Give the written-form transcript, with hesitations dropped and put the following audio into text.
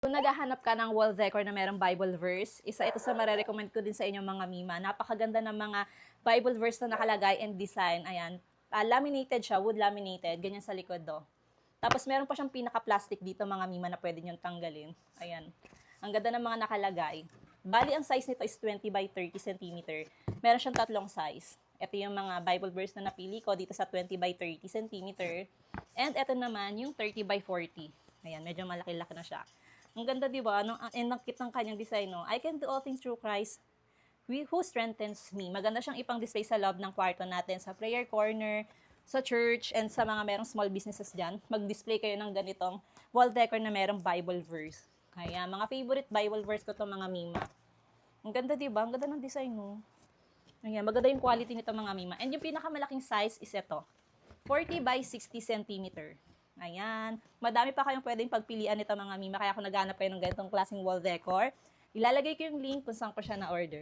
Kung naghahanap ka ng wall decor na merong Bible verse, isa ito sa marirecommend ko din sa inyo mga mima. Napakaganda ng mga Bible verse na nakalagay and design. Ayan. Laminated siya, wood laminated. Ganyan sa likod do. Tapos meron pa siyang pinaka-plastic dito mga mima na pwede nyo tanggalin. Ayan. Ang ganda ng mga nakalagay. Bali, ang size nito is 20 by 30 cm. Meron siyang tatlong size. Ito yung mga Bible verse na napili ko dito sa 20 by 30 cm. And ito naman yung 30 by 40. Ayan, medyo malaki-laki na siya. Ang ganda, di ba? Nakit ng kanyang design, no? I can do all things through Christ who strengthens me. Maganda siyang ipang-display sa loob ng kwarto natin, sa prayer corner, sa church, and sa mga merong small businesses dyan. Mag-display kayo ng ganitong wall decor na merong Bible verse. Kaya, mga favorite Bible verse ko to mga mima. Ang ganda, di ba? Ang ganda ng design, no? Ayan, maganda yung quality nito mga mima. And yung pinakamalaking size is ito. 40 by 60 cm. Ayan. Madami pa kayong pwedeng pagpilian nito mga mima. Kaya kung naghanap kayo ng ganitong klaseng wall decor, ilalagay ko yung link kung saan ko siya na-order.